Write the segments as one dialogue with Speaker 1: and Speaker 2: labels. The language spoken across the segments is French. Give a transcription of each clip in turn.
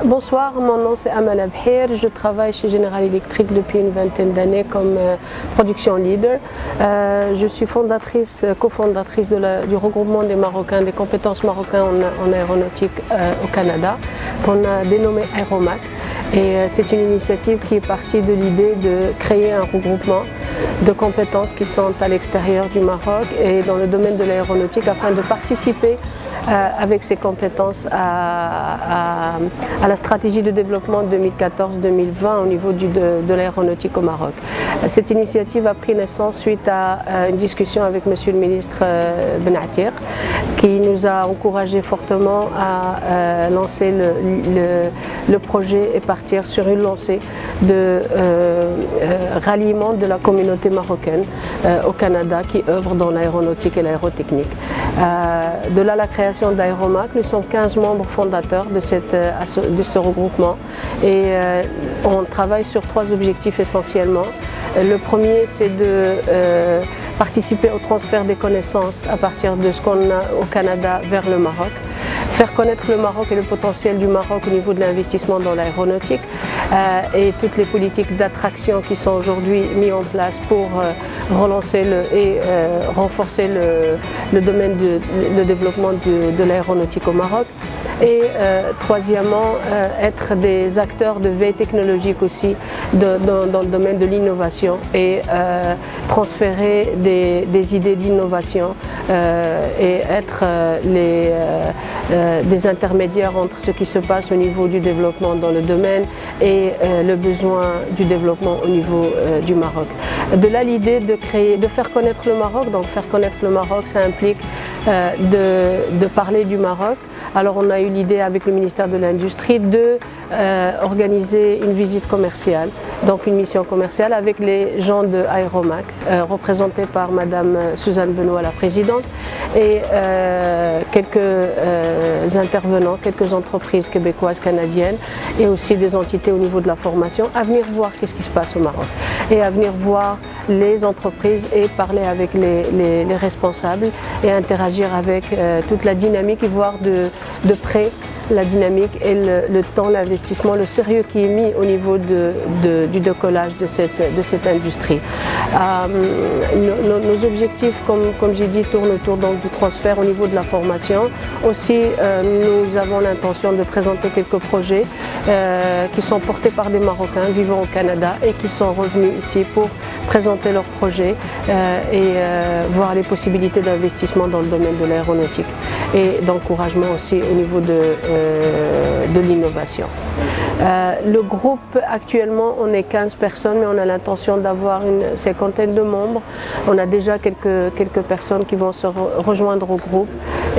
Speaker 1: Bonsoir, mon nom c'est Amana Bhir, je travaille chez General Electric depuis une vingtaine d'années comme production leader. Je suis cofondatrice du regroupement des Marocains, des compétences marocaines en aéronautique au Canada, qu'on a dénommé Aeromac. Et c'est une initiative qui est partie de l'idée de créer un regroupement de compétences qui sont à l'extérieur du Maroc et dans le domaine de l'aéronautique afin de participer avec ces compétences à la stratégie de développement 2014-2020 au niveau de l'aéronautique au Maroc. Cette initiative a pris naissance suite à une discussion avec Monsieur le ministre Ben Attir, qui nous a encouragé fortement à lancer le projet et partir sur une lancée de ralliement de la communauté marocaine au Canada qui œuvre dans l'aéronautique et l'aérotechnique. De là la création d'Aeromac, nous sommes 15 membres fondateurs de ce regroupement et on travaille sur 3 objectifs essentiellement. Le premier, c'est de participer au transfert des connaissances à partir de ce qu'on a au Canada vers le Maroc. Faire connaître le Maroc et le potentiel du Maroc au niveau de l'investissement dans l'aéronautique et toutes les politiques d'attraction qui sont aujourd'hui mises en place pour relancer et renforcer le domaine de développement de l'aéronautique au Maroc. Et troisièmement, être des acteurs de veille technologique aussi dans le domaine de l'innovation et transférer des idées d'innovation et être des intermédiaires entre ce qui se passe au niveau du développement dans le domaine et le besoin du développement au niveau du Maroc. De là l'idée de faire connaître le Maroc. Donc faire connaître le Maroc, ça implique de parler du Maroc. Alors on a eu l'idée avec le ministère de l'Industrie de organiser une visite commerciale, donc une mission commerciale avec les gens de Aeromac, représentés par Madame Suzanne Benoît, la présidente, et quelques intervenants, quelques entreprises québécoises, canadiennes, et aussi des entités au niveau de la formation, à venir voir qu'est-ce qui se passe au Maroc, et à venir voir les entreprises et parler avec les responsables et interagir avec toute la dynamique et voir de près la dynamique et le temps, l'investissement, le sérieux qui est mis au niveau du décollage de cette industrie. Nos objectifs, comme j'ai dit, tournent autour donc, du transfert au niveau de la formation. Aussi, nous avons l'intention de présenter quelques projets qui sont portés par des Marocains vivant au Canada et qui sont revenus ici pour présenter leurs projets et voir les possibilités d'investissement dans le domaine de l'aéronautique et d'encouragement aussi au niveau de l'innovation. Le groupe, actuellement, on est 15 personnes, mais on a l'intention d'avoir une cinquantaine de membres. On a déjà quelques personnes qui vont se rejoindre au groupe.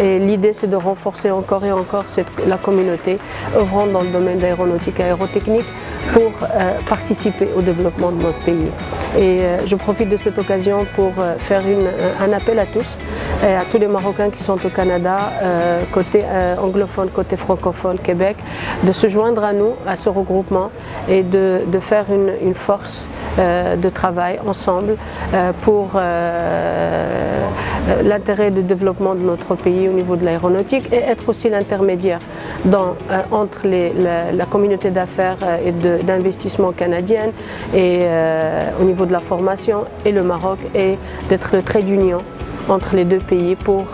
Speaker 1: Et l'idée, c'est de renforcer encore et encore la communauté œuvrant dans le domaine d'aéronautique et aérotechnique pour participer au développement de notre pays. Et je profite de cette occasion pour faire un appel à tous, et à tous les Marocains qui sont au Canada, côté anglophone, côté francophone, Québec, de se joindre à nous, à ce regroupement, et de faire une force de travail ensemble pour l'intérêt de développement de notre pays au niveau de l'aéronautique et être aussi l'intermédiaire entre la communauté d'affaires et d'investissement canadienne et au niveau de la formation et le Maroc, et d'être le trait d'union entre les deux pays pour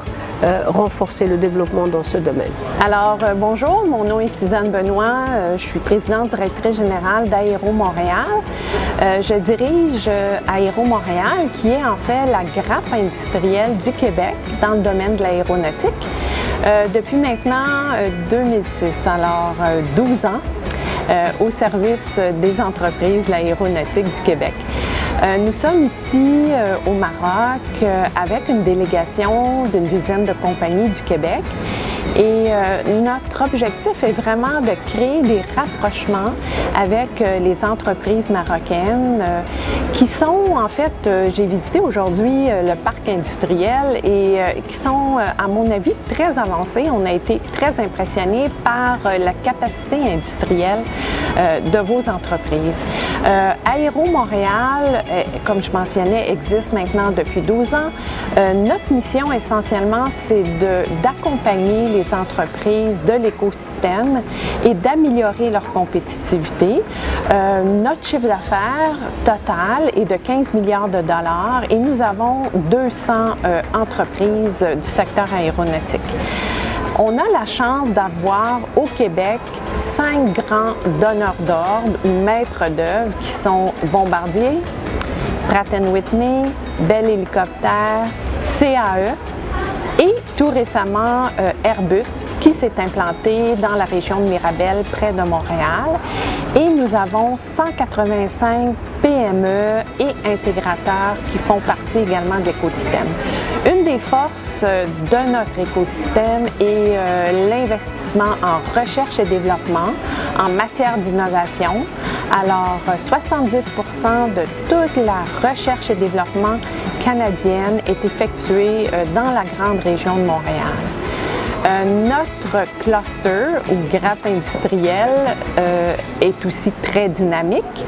Speaker 1: renforcer le développement dans ce domaine.
Speaker 2: Alors, bonjour, mon nom est Suzanne Benoît, je suis présidente directrice générale d'Aéro Montréal. Je dirige Aéro Montréal, qui est en fait la grappe industrielle du Québec dans le domaine de l'aéronautique. Depuis maintenant 2006, alors 12 ans, au service des entreprises de l'aéronautique du Québec. Nous sommes ici au Maroc avec une délégation d'une dizaine de compagnies du Québec. Et notre objectif est vraiment de créer des rapprochements avec les entreprises marocaines qui sont, en fait, j'ai visité aujourd'hui le parc industriel et qui sont, à mon avis, très avancés. On a été très impressionnés par la capacité industrielle de vos entreprises. Aéro Montréal, comme je mentionnais, existe maintenant depuis 12 ans. Notre mission, essentiellement, c'est d'accompagner les les entreprises de l'écosystème et d'améliorer leur compétitivité. Notre chiffre d'affaires total est de 15 milliards de dollars et nous avons 200 entreprises du secteur aéronautique. On a la chance d'avoir au Québec 5 grands donneurs d'ordre ou maîtres d'œuvre qui sont Bombardier, Pratt & Whitney, Bell Hélicoptère, CAE et tout récemment Airbus qui s'est implanté dans la région de Mirabel près de Montréal. Et nous avons 185 PME et intégrateurs qui font partie également de l'écosystème. Une des forces de notre écosystème est l'investissement en recherche et développement en matière d'innovation. Alors, 70% de toute la recherche et développement canadienne est effectuée dans la grande région de Montréal. Notre cluster ou grappe industrielle est aussi très dynamique.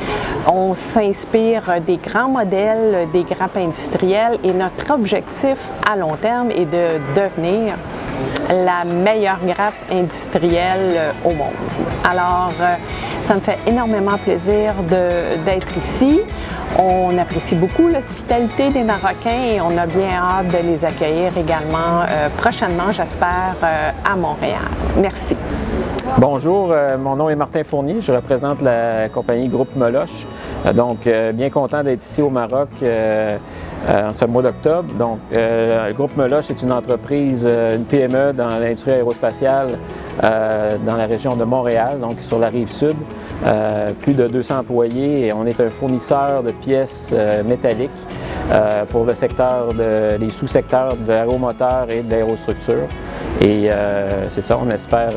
Speaker 2: On s'inspire des grands modèles des grappes industrielles et notre objectif à long terme est de devenir la meilleure grappe industrielle au monde. Alors, ça me fait énormément plaisir d'être ici. On apprécie beaucoup l'hospitalité des Marocains et on a bien hâte de les accueillir également prochainement, j'espère, à Montréal. Merci.
Speaker 3: Bonjour, mon nom est Martin Fournier, je représente la compagnie Groupe Meloche. Donc, bien content d'être ici au Maroc en ce mois d'octobre. Donc, le Groupe Meloche est une entreprise, une PME dans l'industrie aérospatiale dans la région de Montréal, donc sur la rive sud. Plus de 200 employés et on est un fournisseur de pièces métalliques pour le secteur, les sous-secteurs de l'aéromoteur et de l'aérostructure. Et c'est ça, on espère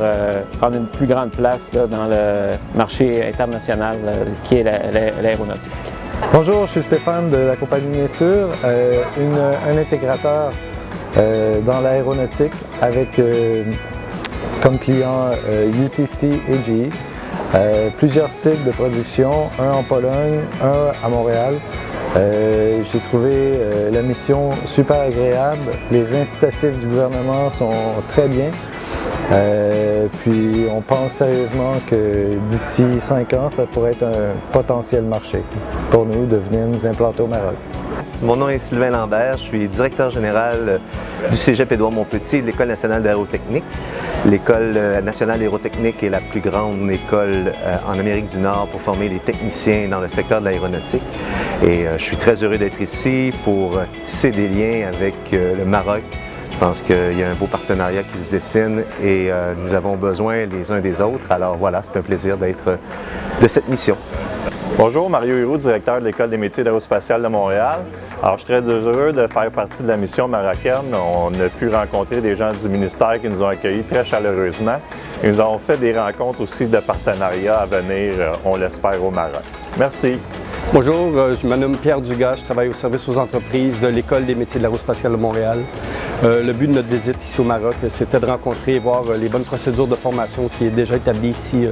Speaker 3: prendre une plus grande place là, dans le marché international qui est l'aéronautique.
Speaker 4: Bonjour, je suis Stéphane de la compagnie Nature, un intégrateur dans l'aéronautique avec comme client UTC et GE. Plusieurs sites de production, un en Pologne, un à Montréal. J'ai trouvé la mission super agréable, les incitatifs du gouvernement sont très bien. Puis on pense sérieusement que d'ici 5 ans, ça pourrait être un potentiel marché pour nous de venir nous implanter au Maroc.
Speaker 5: Mon nom est Sylvain Lambert, je suis directeur général du Cégep Édouard-Montpetit de l'École nationale d'aérotechnique. L'École nationale d'aérotechnique est la plus grande école en Amérique du Nord pour former les techniciens dans le secteur de l'aéronautique. Et je suis très heureux d'être ici pour tisser des liens avec le Maroc. Je pense qu'il y a un beau partenariat qui se dessine et nous avons besoin les uns des autres. Alors voilà, c'est un plaisir d'être de cette mission.
Speaker 6: Bonjour, Mario Héroux, directeur de l'École des métiers d'aérospatiale de Montréal. Alors, je suis très heureux de faire partie de la mission marocaine. On a pu rencontrer des gens du ministère qui nous ont accueillis très chaleureusement. Et nous avons fait des rencontres aussi de partenariat à venir, on l'espère, au Maroc. Merci.
Speaker 7: Bonjour, je me nomme Pierre Dugas, je travaille au service aux entreprises de l'École des métiers de l'aérospatiale de Montréal. Le but de notre visite ici au Maroc, c'était de rencontrer et voir les bonnes procédures de formation qui est déjà établies ici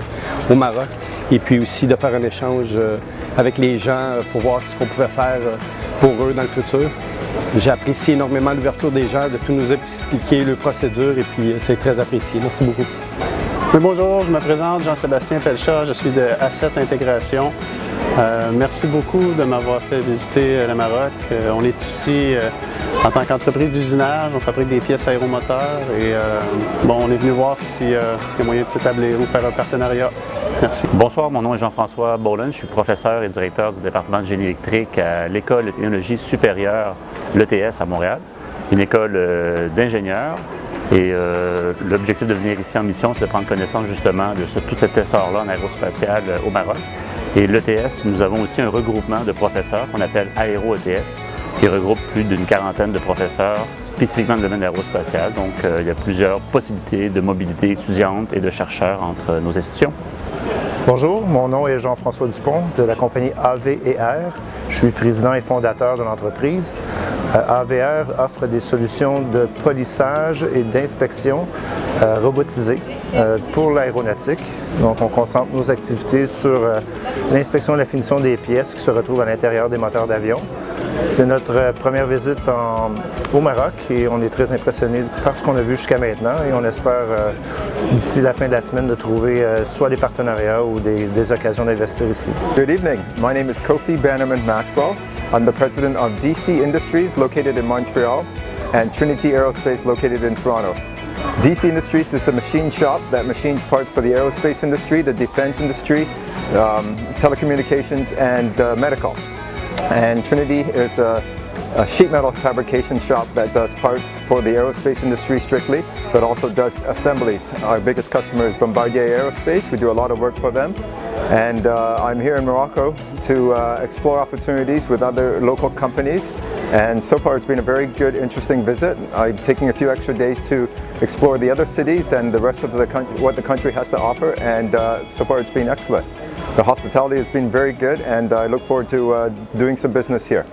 Speaker 7: au Maroc et puis aussi de faire un échange avec les gens pour voir ce qu'on pouvait faire pour eux dans le futur. J'ai apprécié énormément l'ouverture des gens, de tout nous expliquer leurs procédures et puis c'est très apprécié. Merci beaucoup.
Speaker 8: Oui, bonjour, je me présente Jean-Sébastien Pelchat, je suis de Asset Intégration. Merci beaucoup de m'avoir fait visiter le Maroc. On est ici en tant qu'entreprise d'usinage, on fabrique des pièces aéromoteurs et on est venu voir s'il y a moyen de s'établir ou faire un partenariat. Merci.
Speaker 9: Bonsoir, mon nom est Jean-François Boland, je suis professeur et directeur du département de génie électrique à l'École de technologie supérieure, l'ETS à Montréal, une école d'ingénieurs. Et l'objectif de venir ici en mission, c'est de prendre connaissance justement de tout cet essor-là en aérospatial au Maroc. Et l'ETS, nous avons aussi un regroupement de professeurs qu'on appelle Aéro-ETS, qui regroupe plus d'une quarantaine de professeurs spécifiquement dans le domaine aérospatial. Donc, il y a plusieurs possibilités de mobilité étudiante et de chercheurs entre nos institutions.
Speaker 10: Bonjour, mon nom est Jean-François Dupont de la compagnie AVR. Je suis président et fondateur de l'entreprise. AVR offre des solutions de polissage et d'inspection robotisées pour l'aéronautique. Donc, on concentre nos activités sur l'inspection et la finition des pièces qui se retrouvent à l'intérieur des moteurs d'avion. C'est notre première visite au Maroc et on est très impressionnés par ce qu'on a vu jusqu'à maintenant et on espère d'ici la fin de la semaine de trouver soit des partenariats ou des occasions d'investir ici.
Speaker 11: Good evening. My name is Kofi Bannerman Maxwell. I'm the president of DC Industries located in Montreal and Trinity Aerospace located in Toronto. DC Industries is a machine shop that machines parts for the aerospace industry, the defense industry, telecommunications and medical. And Trinity is a sheet metal fabrication shop that does parts for the aerospace industry strictly, but also does assemblies. Our biggest customer is Bombardier Aerospace. We do a lot of work for them. And I'm here in Morocco to explore opportunities with other local companies. And so far it's been a very good, interesting visit. I'm taking a few extra days to explore the other cities and the rest of the country, what the country has to offer, and so far it's been excellent. The hospitality has been very good and I look forward to doing some business here.